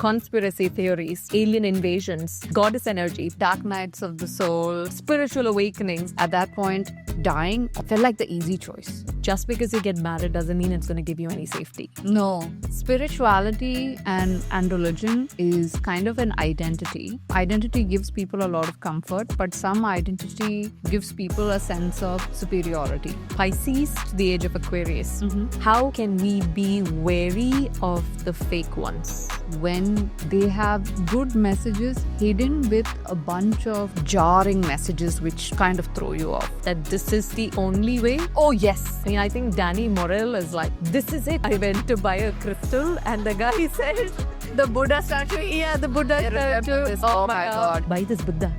conspiracy theories, alien invasions, goddess energy, dark nights of the soul, spiritual awakenings. At that point, dying felt like the easy choice. Just because you get married doesn't mean it's going to give you any safety. No. Spirituality and religion is kind of an identity. Identity gives people a lot of comfort, but some identity gives people a sense of superiority. Pisces to the age of Aquarius. How can we be wary of the fake ones? When they have good messages hidden with a bunch of jarring messages which kind of throw you off. That this is the only way? Oh, yes. I mean, I think Danny Morel is like, this is it. I went to buy a crystal and the guy said, The Buddha statue? Yeah, the Buddha statue. Oh my God. Buy this Buddha.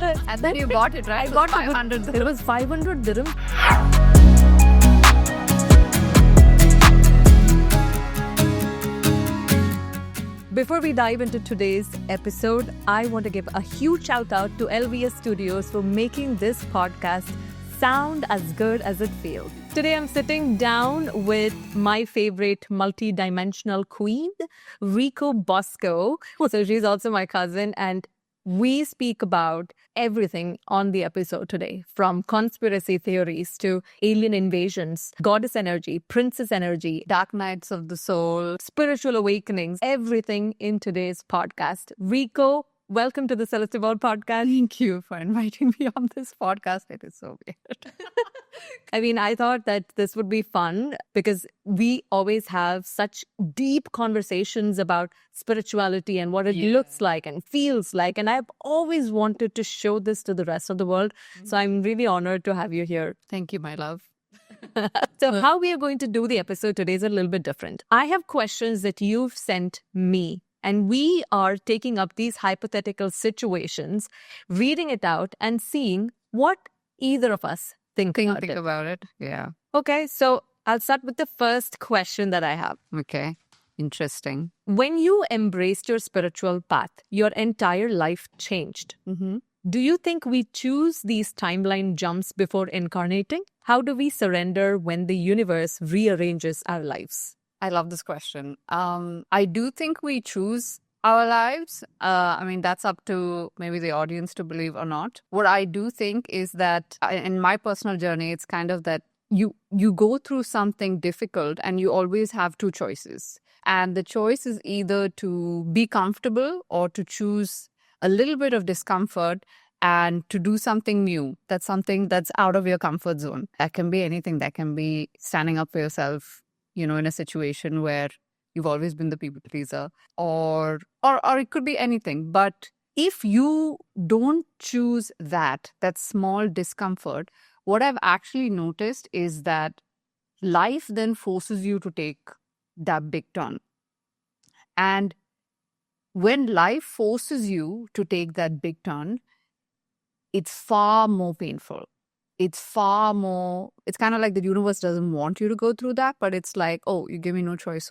And then you got it, right? I got 500 It was 500 dirham. Before we dive into today's episode, I want to give a huge shout out to LVS Studios for making this podcast sound as good as it feels. Today I'm sitting down with my favorite multi-dimensional queen, Rico Busco. So she's also my cousin, and we speak about everything on the episode today, from conspiracy theories to alien invasions, goddess energy, princess energy, dark nights of the soul, spiritual awakenings, everything in today's podcast. Rico, welcome to the Celestevolve podcast. Thank you for inviting me on this podcast. It is so weird. I mean, I thought that this would be fun because we always have such deep conversations about spirituality and what it looks like and feels like. And I've always wanted to show this to the rest of the world. So I'm really honored to have you here. Thank you, my love. So how we are going to do the episode today is a little bit different. I have questions that you've sent me. And we are taking up these hypothetical situations, reading it out and seeing what either of us think about it. Yeah. Okay, so I'll start with the first question that I have. Okay. Interesting. When you embraced your spiritual path, your entire life changed. Do you think we choose these timeline jumps before incarnating? How do we surrender when the universe rearranges our lives? I love this question. I do think we choose our lives. I mean, that's up to maybe the audience to believe or not. What I do think is that in my personal journey, it's kind of that you go through something difficult and you always have two choices. And the choice is either to be comfortable or to choose a little bit of discomfort and to do something new. That's something that's out of your comfort zone. That can be anything. That can be standing up for yourself, you know, in a situation where you've always been the people pleaser, or it could be anything. But if you don't choose that small discomfort, what I've actually noticed is that life then forces you to take that big turn. And when life forces you to take that big turn, it's far more painful. It's kind of like the universe doesn't want you to go through that, but it's like, oh, you give me no choice.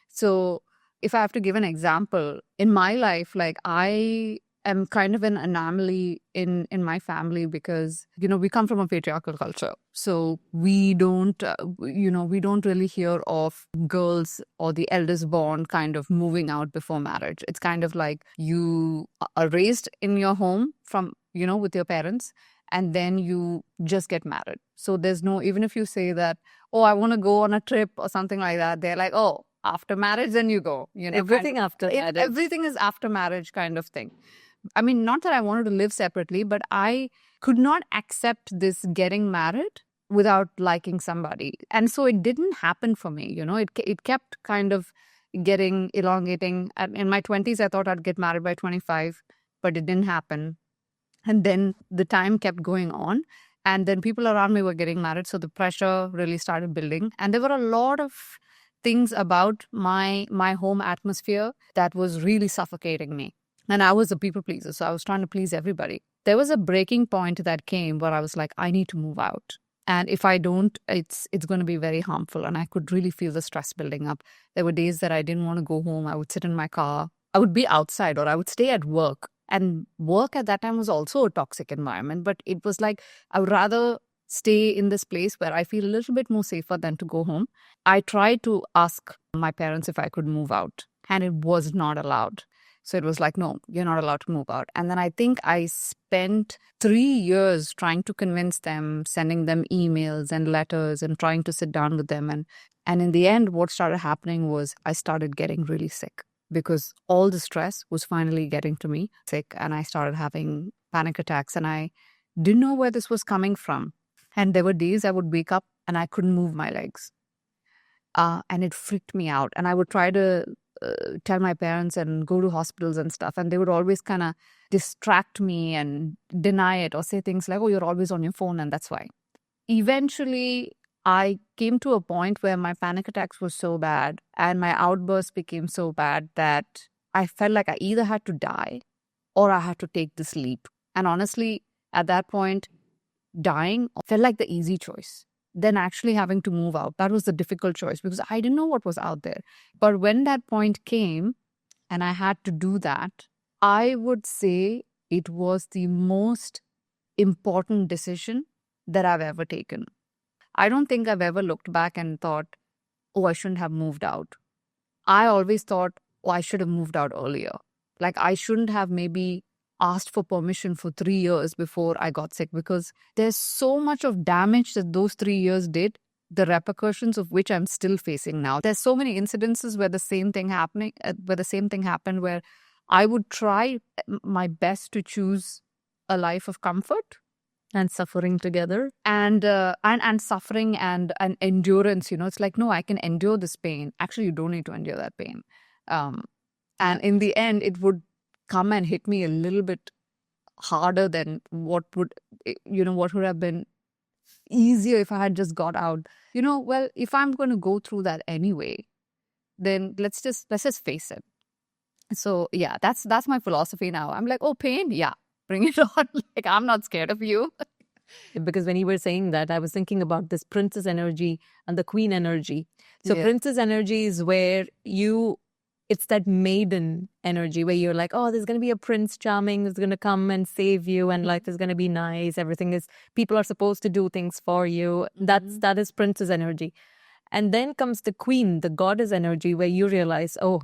So if I have to give an example, in my life, like I am kind of an anomaly in my family because, you know, we come from a patriarchal culture. So we don't really hear of girls or the eldest born kind of moving out before marriage. It's kind of like you are raised in your home from, you know, with your parents, and then you just get married. So there's no, even if you say that, oh, I want to go on a trip or something like that, they're like, oh, after marriage, then you go. You know, Everything after marriage. Everything is after marriage kind of thing. I mean, not that I wanted to live separately, but I could not accept this getting married without liking somebody. And so it didn't happen for me. You know, it kept kind of getting elongating. In my 20s, I thought I'd get married by 25, but it didn't happen. And then the time kept going on. And then people around me were getting married. So the pressure really started building. And there were a lot of things about my home atmosphere that was really suffocating me. And I was a people pleaser. So I was trying to please everybody. There was a breaking point that came where I was like, I need to move out. And if I don't, it's going to be very harmful. And I could really feel the stress building up. There were days that I didn't want to go home. I would sit in my car. I would be outside or I would stay at work. And work at that time was also a toxic environment. But it was like, I would rather stay in this place where I feel a little bit more safer than to go home. I tried to ask my parents if I could move out. and it was not allowed. So it was like, no, you're not allowed to move out. And then I think I spent 3 years trying to convince them, sending them emails and letters and trying to sit down with them. And in the end, what started happening was I started getting really sick because all the stress was finally getting to me sick. And I started having panic attacks and I didn't know where this was coming from. And there were days I would wake up and I couldn't move my legs. And it freaked me out. And I would try to tell my parents and go to hospitals and stuff. And they would always kind of distract me and deny it or say things like, oh, you're always on your phone and that's why. Eventually, I came to a point where my panic attacks were so bad and my outbursts became so bad that I felt like I either had to die or I had to take this leap. And honestly, at that point, dying felt like the easy choice. Then actually having to move out, that was the difficult choice because I didn't know what was out there. But when that point came and I had to do that, I would say it was the most important decision that I've ever taken. I don't think I've ever looked back and thought, oh, I shouldn't have moved out. I always thought, oh, I should have moved out earlier. Like I shouldn't have maybe asked for permission for 3 years before I got sick because there's so much of damage that those 3 years did, the repercussions of which I'm still facing now. There's so many incidences where the same thing happened where I would try my best to choose a life of comfort And suffering together. and suffering and endurance. It's like, no, I can endure this pain. Actually, you don't need to endure that pain. And in the end, it would come and hit me a little bit harder than what would have been easier if I had just got out. Well, if I'm going to go through that anyway, then let's just face it. So yeah, that's my philosophy now. I'm like, oh, pain, yeah, bring it on. Like I'm not scared of you. Because when you were saying that, I was thinking about this princess energy and the queen energy. So Yeah. princess energy is where it's that maiden energy where you're like, oh, there's going to be a prince charming who's going to come and save you and life is going to be nice. People are supposed to do things for you. That is princess energy. And then comes the queen, the goddess energy, where you realize, oh,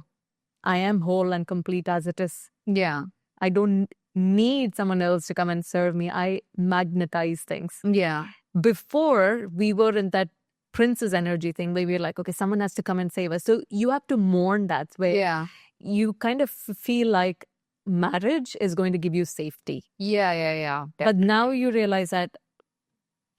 I am whole and complete as it is. Yeah. I don't need someone else to come and serve me. I magnetize things. Yeah. Before, we were in that princess energy thing where we're like, okay, someone has to come and save us. So you have to mourn that way. Yeah. You kind of feel like marriage is going to give you safety. Yeah. But now you realize that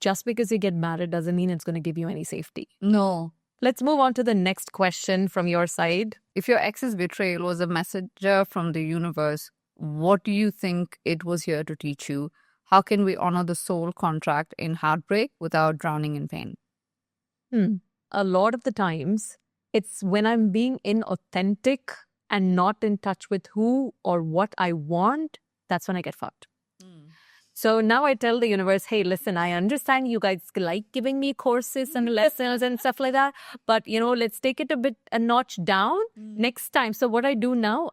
just because you get married doesn't mean it's going to give you any safety. No. Let's move on to the next question from your side. If your ex's betrayal was a messenger from the universe, what do you think it was here to teach you? How can we honor the soul contract in heartbreak without drowning in pain? A lot of the times, it's when I'm being inauthentic and not in touch with who or what I want, that's when I get fucked. So now I tell the universe, hey, listen, I understand you guys like giving me courses and lessons and stuff like that, but, let's take it a notch down next time. So what I do now,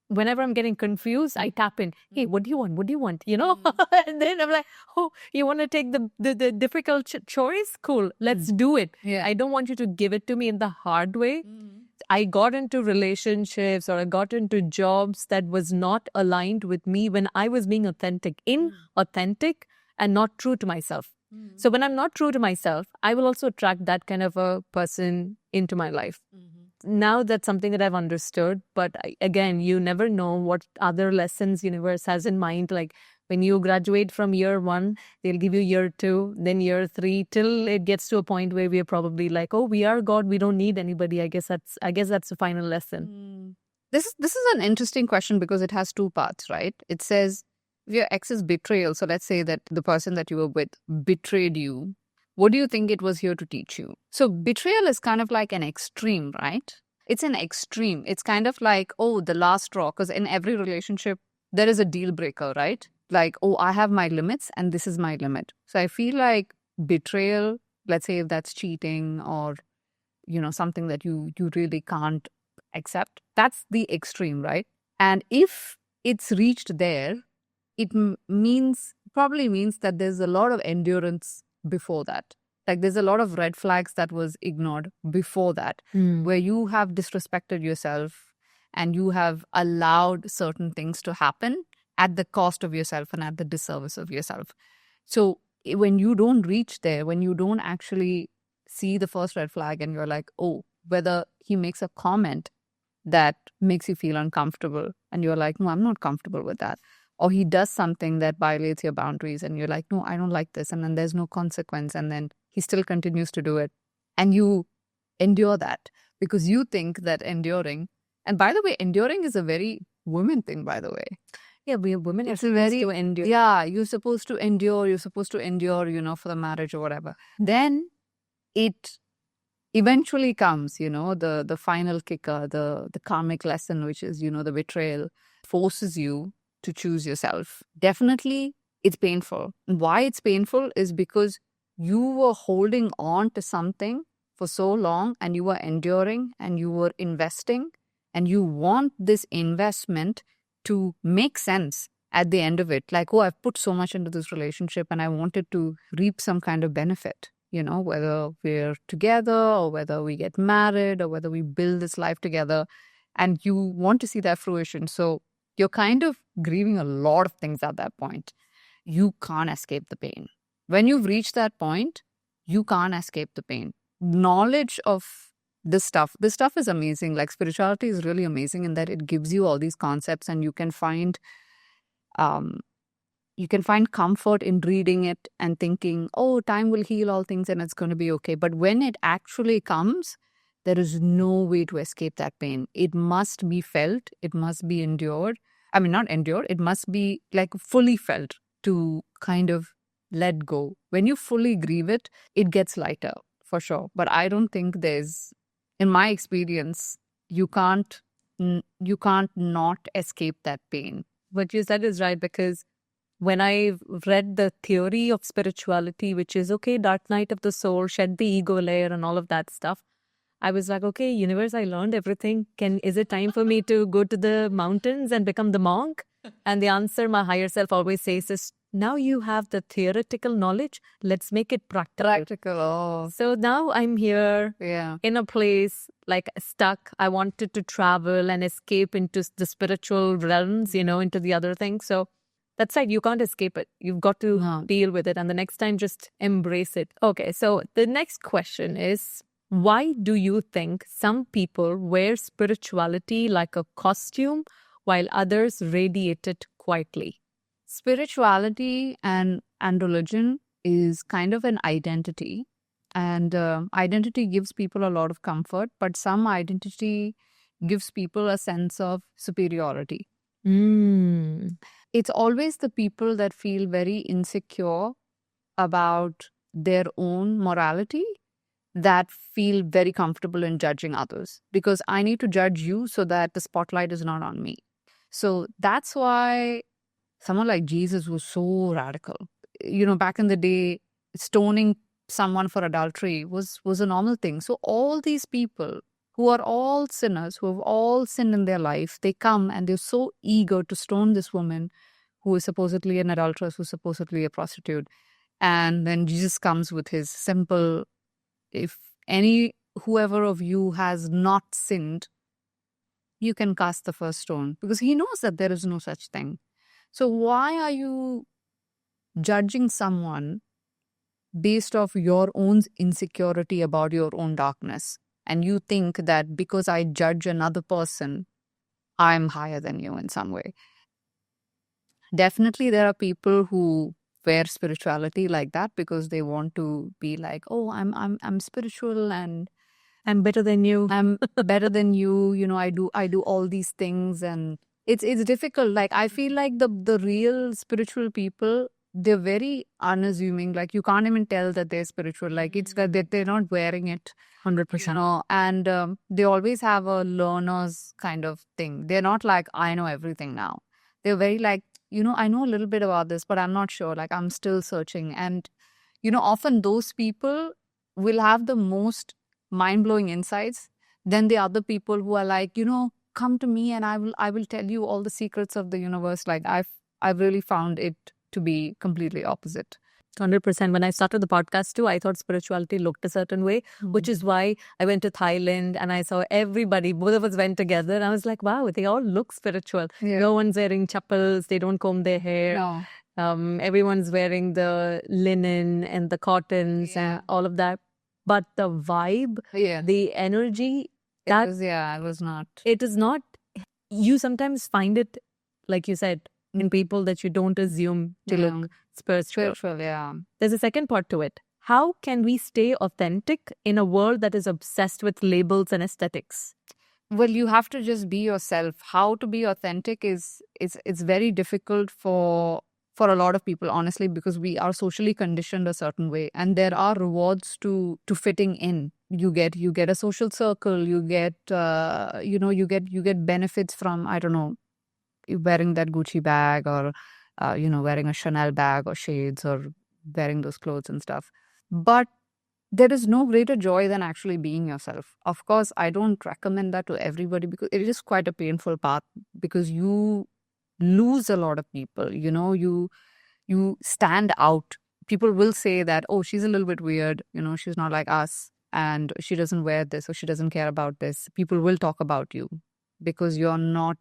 whenever I'm getting confused, I tap in, hey, what do you want? What do you want? And then I'm like, oh, you want to take the difficult choice? Cool, let's do it. Yeah. I don't want you to give it to me in the hard way. I got into relationships or I got into jobs that was not aligned with me when I was being inauthentic and not true to myself. So when I'm not true to myself, I will also attract that kind of a person into my life. Now that's something that I've understood. But again, you never know what other lessons universe has in mind. Like when you graduate from year 1, they'll give you year 2, then year 3, till it gets to a point where we're probably like, oh, we are God. We don't need anybody. I guess that's the final lesson. This is an interesting question because it has 2 parts, right? It says if your ex's betrayal, so let's say that the person that you were with betrayed you, what do you think it was here to teach you? So betrayal is kind of like an extreme, right? It's an extreme. It's kind of like, oh, the last straw, because in every relationship, there is a deal breaker, right? Like, oh, I have my limits and this is my limit. So I feel like betrayal, let's say if that's cheating or, something that you really can't accept, that's the extreme, right? And if it's reached there, it probably means that there's a lot of endurance before that. Like there's a lot of red flags that was ignored before that, where you have disrespected yourself, and you have allowed certain things to happen at the cost of yourself and at the disservice of yourself. So when you don't reach there, when you don't actually see the first red flag and you're like, oh, whether he makes a comment that makes you feel uncomfortable and you're like, no, I'm not comfortable with that. Or he does something that violates your boundaries and you're like, no, I don't like this. And then there's no consequence. And then he still continues to do it. And you endure that because you think that enduring, and by the way, enduring is a very women thing, by the way. Yeah, we women are It's a supposed very, to endure. yeah, you're supposed to endure, for the marriage or whatever. Then it eventually comes, the final kicker, the karmic lesson, which is, the betrayal, forces you to choose yourself. Definitely, it's painful. And why it's painful is because you were holding on to something for so long and you were enduring and you were investing and you want this investment to make sense at the end of it. Like, oh, I've put so much into this relationship and I wanted to reap some kind of benefit, whether we're together or whether we get married or whether we build this life together, and you want to see that fruition. So you're kind of grieving a lot of things at that point. You can't escape the pain. When you've reached that point, you can't escape the pain. Knowledge of this stuff is amazing. Like, spirituality is really amazing in that it gives you all these concepts and you can find comfort in reading it and thinking, oh, time will heal all things and it's going to be okay. But when it actually comes, there is no way to escape that pain. It must be felt. It must be endured. I mean, not endured. It must be like fully felt to kind of let go. When you fully grieve it, it gets lighter for sure. But I don't think in my experience, you can't not escape that pain. What you said is right, because when I read the theory of spirituality, which is, okay, dark night of the soul, shed the ego layer and all of that stuff, I was like, okay, universe, I learned everything. Is it time for me to go to the mountains and become the monk? And the answer my higher self always says is, now you have the theoretical knowledge. Let's make it practical. Oh. So now I'm here in a place like stuck. I wanted to travel and escape into the spiritual realms, into the other things. So that's right. You can't escape it. You've got to deal with it. And the next time, just embrace it. Okay. So the next question is, why do you think some people wear spirituality like a costume while others radiate it quietly? Spirituality and religion is kind of an identity. And identity gives people a lot of comfort, but some identity gives people a sense of superiority. It's always the people that feel very insecure about their own morality that feel very comfortable in judging others, because I need to judge you so that the spotlight is not on me. So that's why someone like Jesus was so radical. Back in the day, stoning someone for adultery was a normal thing. So all these people who are all sinners, who have all sinned in their life, they come and they're so eager to stone this woman who is supposedly an adulteress, who's supposedly a prostitute. And then Jesus comes with his simple, whoever of you has not sinned, you can cast the first stone, because he knows that there is no such thing. So why are you judging someone based off your own insecurity about your own darkness? And you think that because I judge another person, I'm higher than you in some way. Definitely there are people who wear spirituality like that because they want to be like, oh, I'm spiritual and I'm better than you. I'm better than you. I do all these things, and it's difficult. Like, I feel like the real spiritual people, they're very unassuming. Like, you can't even tell that they're spiritual. Like, it's that they're not wearing it 100%. And they always have a learner's kind of thing. They're not like, I know everything now. They're very like, I know a little bit about this, but I'm not sure. Like, I'm still searching. And often those people will have the most mind-blowing insights than the other people who are like, come to me and I will tell you all the secrets of the universe. Like, I've really found it to be completely opposite. 100%. When I started the podcast too, I thought spirituality looked a certain way, which is why I went to Thailand and I saw everybody, both of us went together, and I was like, wow, they all look spiritual. Yeah. No one's wearing chappals, they don't comb their hair. No. Everyone's wearing the linen and the cottons and all of that. But the vibe, the energy, I was not. it is not. You sometimes find it, like you said, in people that you don't assume to look spiritual. Yeah. There's a second part to it. How can we stay authentic in a world that is obsessed with labels and aesthetics? Well, you have to just be yourself. How to be authentic is it's very difficult for a lot of people, honestly, because we are socially conditioned a certain way, and there are rewards to fitting in. You get a social circle. You get you get benefits from, I don't know, wearing that Gucci bag or wearing a Chanel bag or shades or wearing those clothes and stuff. But there is no greater joy than actually being yourself. Of course, I don't recommend that to everybody because it is quite a painful path, because you lose a lot of people. You stand out. People will say that, oh, she's a little bit weird, she's not like us, and she doesn't wear this, or she doesn't care about this. People will talk about you because you're not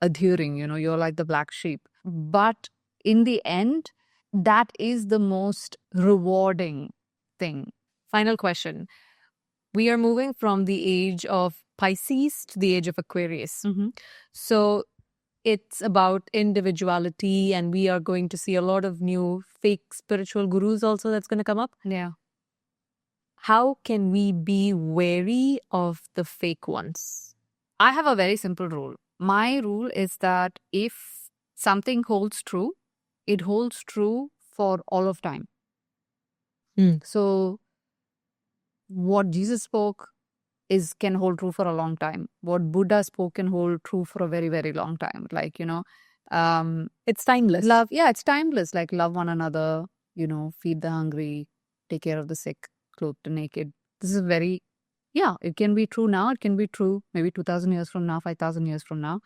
adhering, you're like the black sheep. But in the end, that is the most rewarding thing. Final question. We are moving from the age of Pisces to the age of Aquarius. So it's about individuality, and we are going to see a lot of new fake spiritual gurus also that's going to come up. Yeah. How can we be wary of the fake ones? I have a very simple rule. My rule is that if something holds true, it holds true for all of time. So what Jesus spoke can hold true for a long time. What Buddha spoke can hold true for a very, very long time. Like, it's timeless. Love, it's timeless. Like, love one another, feed the hungry, take care of the sick, clothe the naked. This is very, it can be true now. It can be true maybe 2,000 years from now, 5,000 years from now.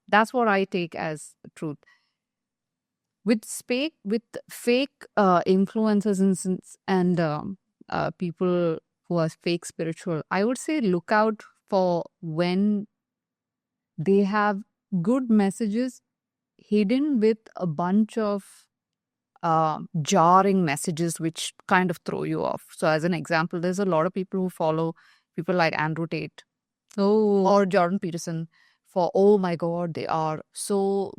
That's what I take as truth. With fake influencers and people who are fake spiritual, I would say look out for when they have good messages hidden with a bunch of jarring messages which kind of throw you off. So as an example, there's a lot of people who follow people like Andrew Tate or Jordan Peterson for, oh my God, they are so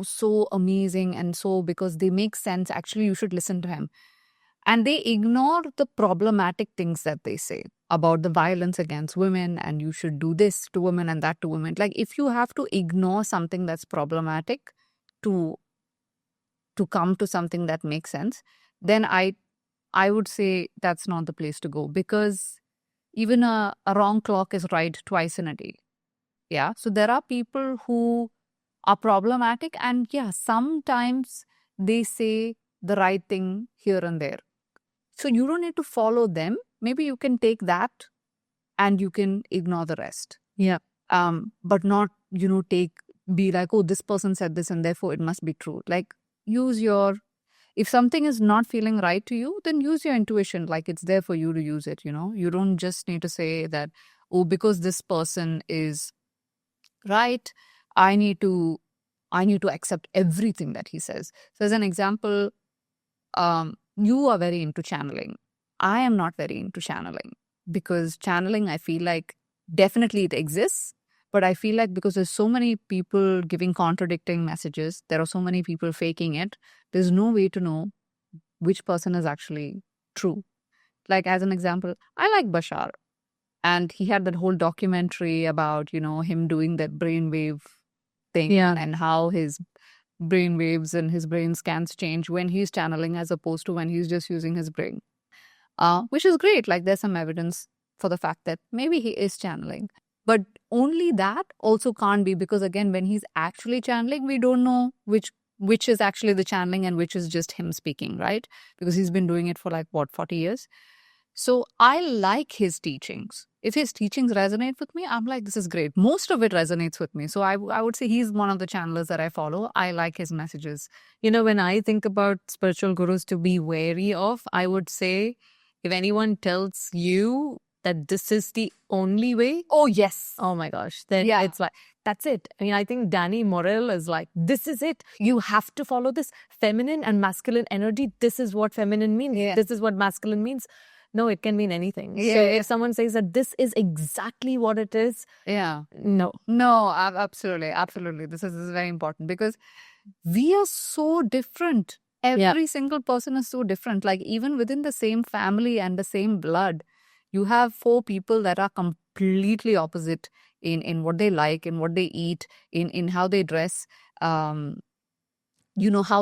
so amazing, and so because they make sense, actually you should listen to him. And they ignore the problematic things that they say about the violence against women, and you should do this to women and that to women. Like, if you have to ignore something that's problematic to come to something that makes sense, then I would say that's not the place to go, because even a wrong clock is right twice in a day. Yeah. So there are people who are problematic, and sometimes they say the right thing here and there. So you don't need to follow them. Maybe you can take that and you can ignore the rest. Yeah. But not, be like, oh, this person said this and therefore it must be true. Like, if something is not feeling right to you, then use your intuition. Like, it's there for you to use it, You don't just need to say that, oh, because this person is right, I need to accept everything that he says. So as an example, you are very into channeling. I am not very into channeling, because channeling, I feel like definitely it exists, but I feel like because there's so many people giving contradicting messages, there are so many people faking it, there's no way to know which person is actually true. Like, as an example, I like Bashar, and he had that whole documentary about, him doing that brainwave thing and how his brain waves and his brain scans change when he's channeling as opposed to when he's just using his brain, which is great. Like, there's some evidence for the fact that maybe he is channeling, but only that also can't be, because again, when he's actually channeling, we don't know which is actually the channeling and which is just him speaking, right? Because he's been doing it for 40 years. So I like his teachings. if his teachings resonate with me, I'm like, this is great. Most of it resonates with me. So I would say he's one of the channelers that I follow. I like his messages. When I think about spiritual gurus to be wary of, I would say if anyone tells you that this is the only way, Oh, yes. oh my gosh, then Yeah. it's like, that's it. I mean, I think Danny Morel is like, this is it. You have to follow this feminine and masculine energy. This is what feminine means. Yeah. This is what masculine means. No, it can mean anything. Yeah, So yeah. if someone says that this is exactly what it is, Yeah. no. No, absolutely. Absolutely. This is very important because we are so different. Every single person is so different. Like even within the same family and the same blood, you have 4 people that are completely opposite in what they like, in what they eat, in how they dress, how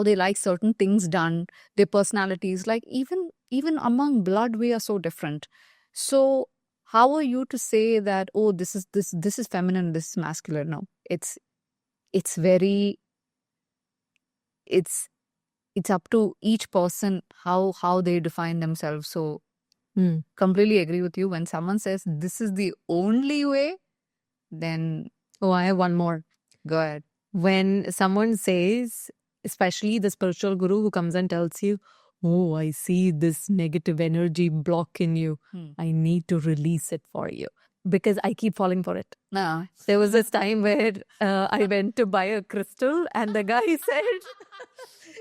they like certain things done, their personalities. Like even among blood, we are so different. So how are you to say that, oh, this is feminine, this is masculine? No, it's very, it's up to each person how they define themselves. So completely agree with you. When someone says this is the only way, then Oh, I have one more. go ahead. When someone says, especially the spiritual guru who comes and tells you, oh, I see this negative energy block in you. I need to release it for you because I keep falling for it. No. There was this time where I went to buy a crystal and the guy said,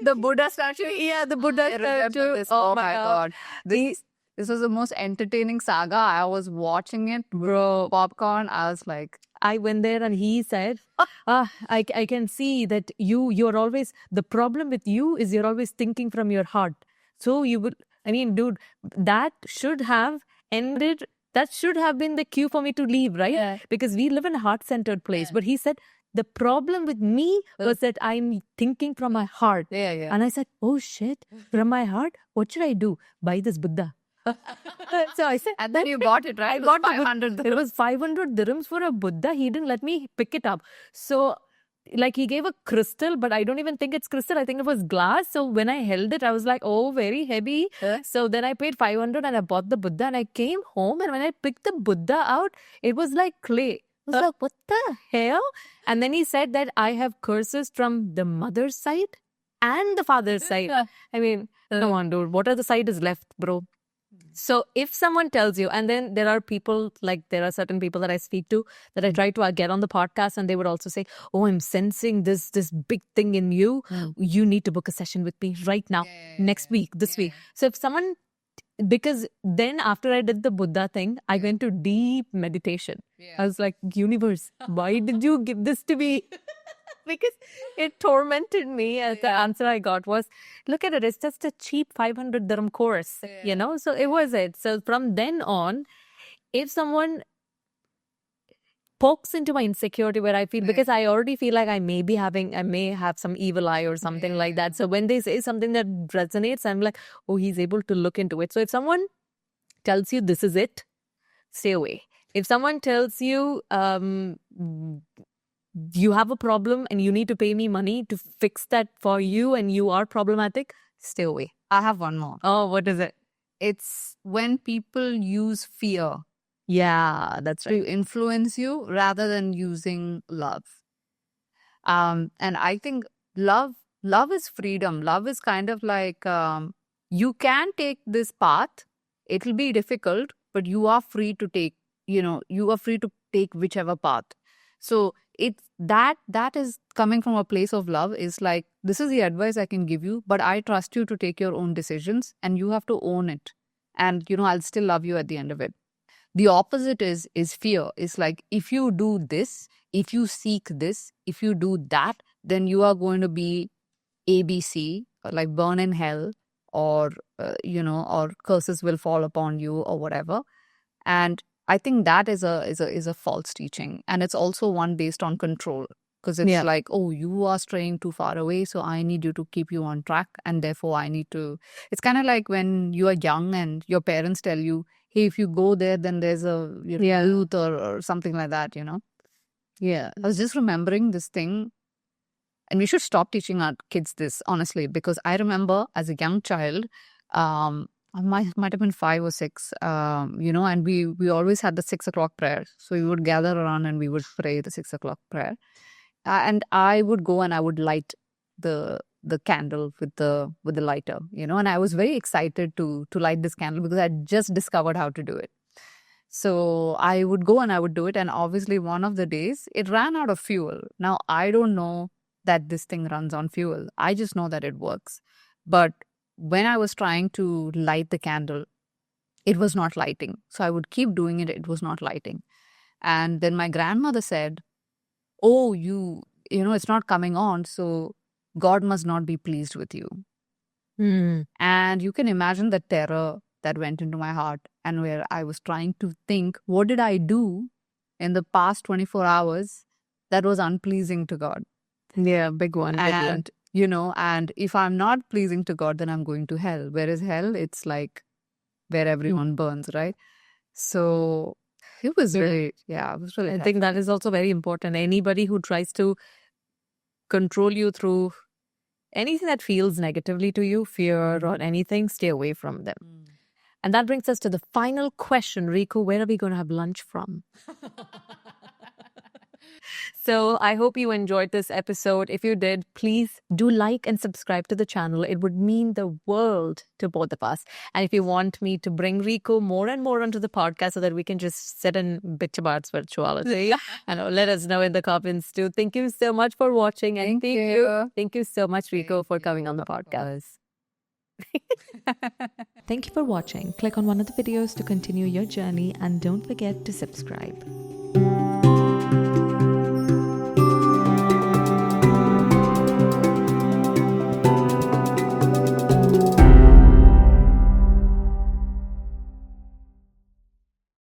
The Buddha statue? yeah, the Buddha I remember statue. this. Oh my God. This was the most entertaining saga. I was watching it, bro. Popcorn. I was like, I went there and he said, I can see that you're always, the problem with you is you're always thinking from your heart. So you would, I mean, dude, that should have ended, that should have been the cue for me to leave, right? Yeah. Because we live in a heart-centered place. Yeah. But he said, the problem with me was that I'm thinking from my heart. yeah, yeah. And I said, oh shit, from my heart, what should I do? Buy this Buddha. So I said, And then you bought it, right? I got 500. It was 500 dirhams for a Buddha. He didn't let me pick it up. So, like, he gave a crystal, but I don't even think it's crystal. I think it was glass. So when I held it, I was like, oh, very heavy. So then I paid 500 and I bought the Buddha and I came home. And when I picked the Buddha out, it was like clay. I was like, what the hell? And then he said that I have curses from the mother's side and the father's side. I mean, come on, dude. What other side is left, bro? So if someone tells you, and then there are people, like there are certain people that I speak to that I try to get on the podcast and they would also say, oh, I'm sensing this big thing in you. You need to book a session with me right now, next week, this week. So if someone, because then after I did the Buddha thing, I went to deep meditation. I was like, universe, why did you give this to me? Because it tormented me. And the answer I got was, look at it, it's just a cheap 500 dirham course, So it was it. So from then on, if someone pokes into my insecurity where I feel, because I already feel like I may have some evil eye or something like that. So when they say something that resonates, I'm like, oh, he's able to look into it. So if someone tells you this is it, stay away. If someone tells you, you have a problem and you need to pay me money to fix that for you and you are problematic, stay away. I have one more. Oh, what is it? It's when people use fear Yeah, that's right. to influence you rather than using love. And I think love is freedom. Love is kind of like, you can take this path. It'll be difficult, but you are free to take, you are free to take whichever path. So it's that is coming from a place of love. Is like, this is the advice I can give you, but I trust you to take your own decisions and you have to own it. And, I'll still love you at the end of it. The opposite is fear. It's like, if you do this, if you seek this, if you do that, then you are going to be ABC, like burn in hell, or, or curses will fall upon you or whatever. And I think that is a false teaching. And it's also one based on control. Because it's like, oh, you are straying too far away, so I need you to keep you on track. And therefore, I need to... It's kind of like when you are young and your parents tell you, hey, if you go there, then there's a youth or something like that, Yeah. I was just remembering this thing. And we should stop teaching our kids this, honestly, because I remember as a young child, might have been 5 or 6, and we always had the 6 o'clock prayer. So we would gather around and we would pray the 6 o'clock prayer. And I would go and I would light the candle with the lighter, and I was very excited to light this candle because I just discovered how to do it. So I would go and I would do it. And obviously one of the days it ran out of fuel. Now I don't know that this thing runs on fuel. I just know that it works. But when I was trying to light the candle, it was not lighting. So I would keep doing it. It was not lighting. And then my grandmother said, oh, it's not coming on. So God must not be pleased with you. And you can imagine the terror that went into my heart, and where I was trying to think, what did I do in the past 24 hours that was unpleasing to God? Yeah, big one. And, and if I'm not pleasing to God, then I'm going to hell. Whereas hell, it's like where everyone burns, right? So it was really, it was really I think that is also very important. Anybody who tries to control you through anything that feels negatively to you, fear or anything, stay away from them. And that brings us to the final question. Rico, where are we going to have lunch from? So I hope you enjoyed this episode. If you did, please do like and subscribe to the channel. It would mean the world to both of us. And if you want me to bring Rico more and more onto the podcast so that we can just sit and bitch about spirituality, and let us know in the comments too. Thank you so much for watching. And thank you so much, Rico, for coming on the podcast. Thank you for watching. Click on one of the videos to continue your journey and don't forget to subscribe.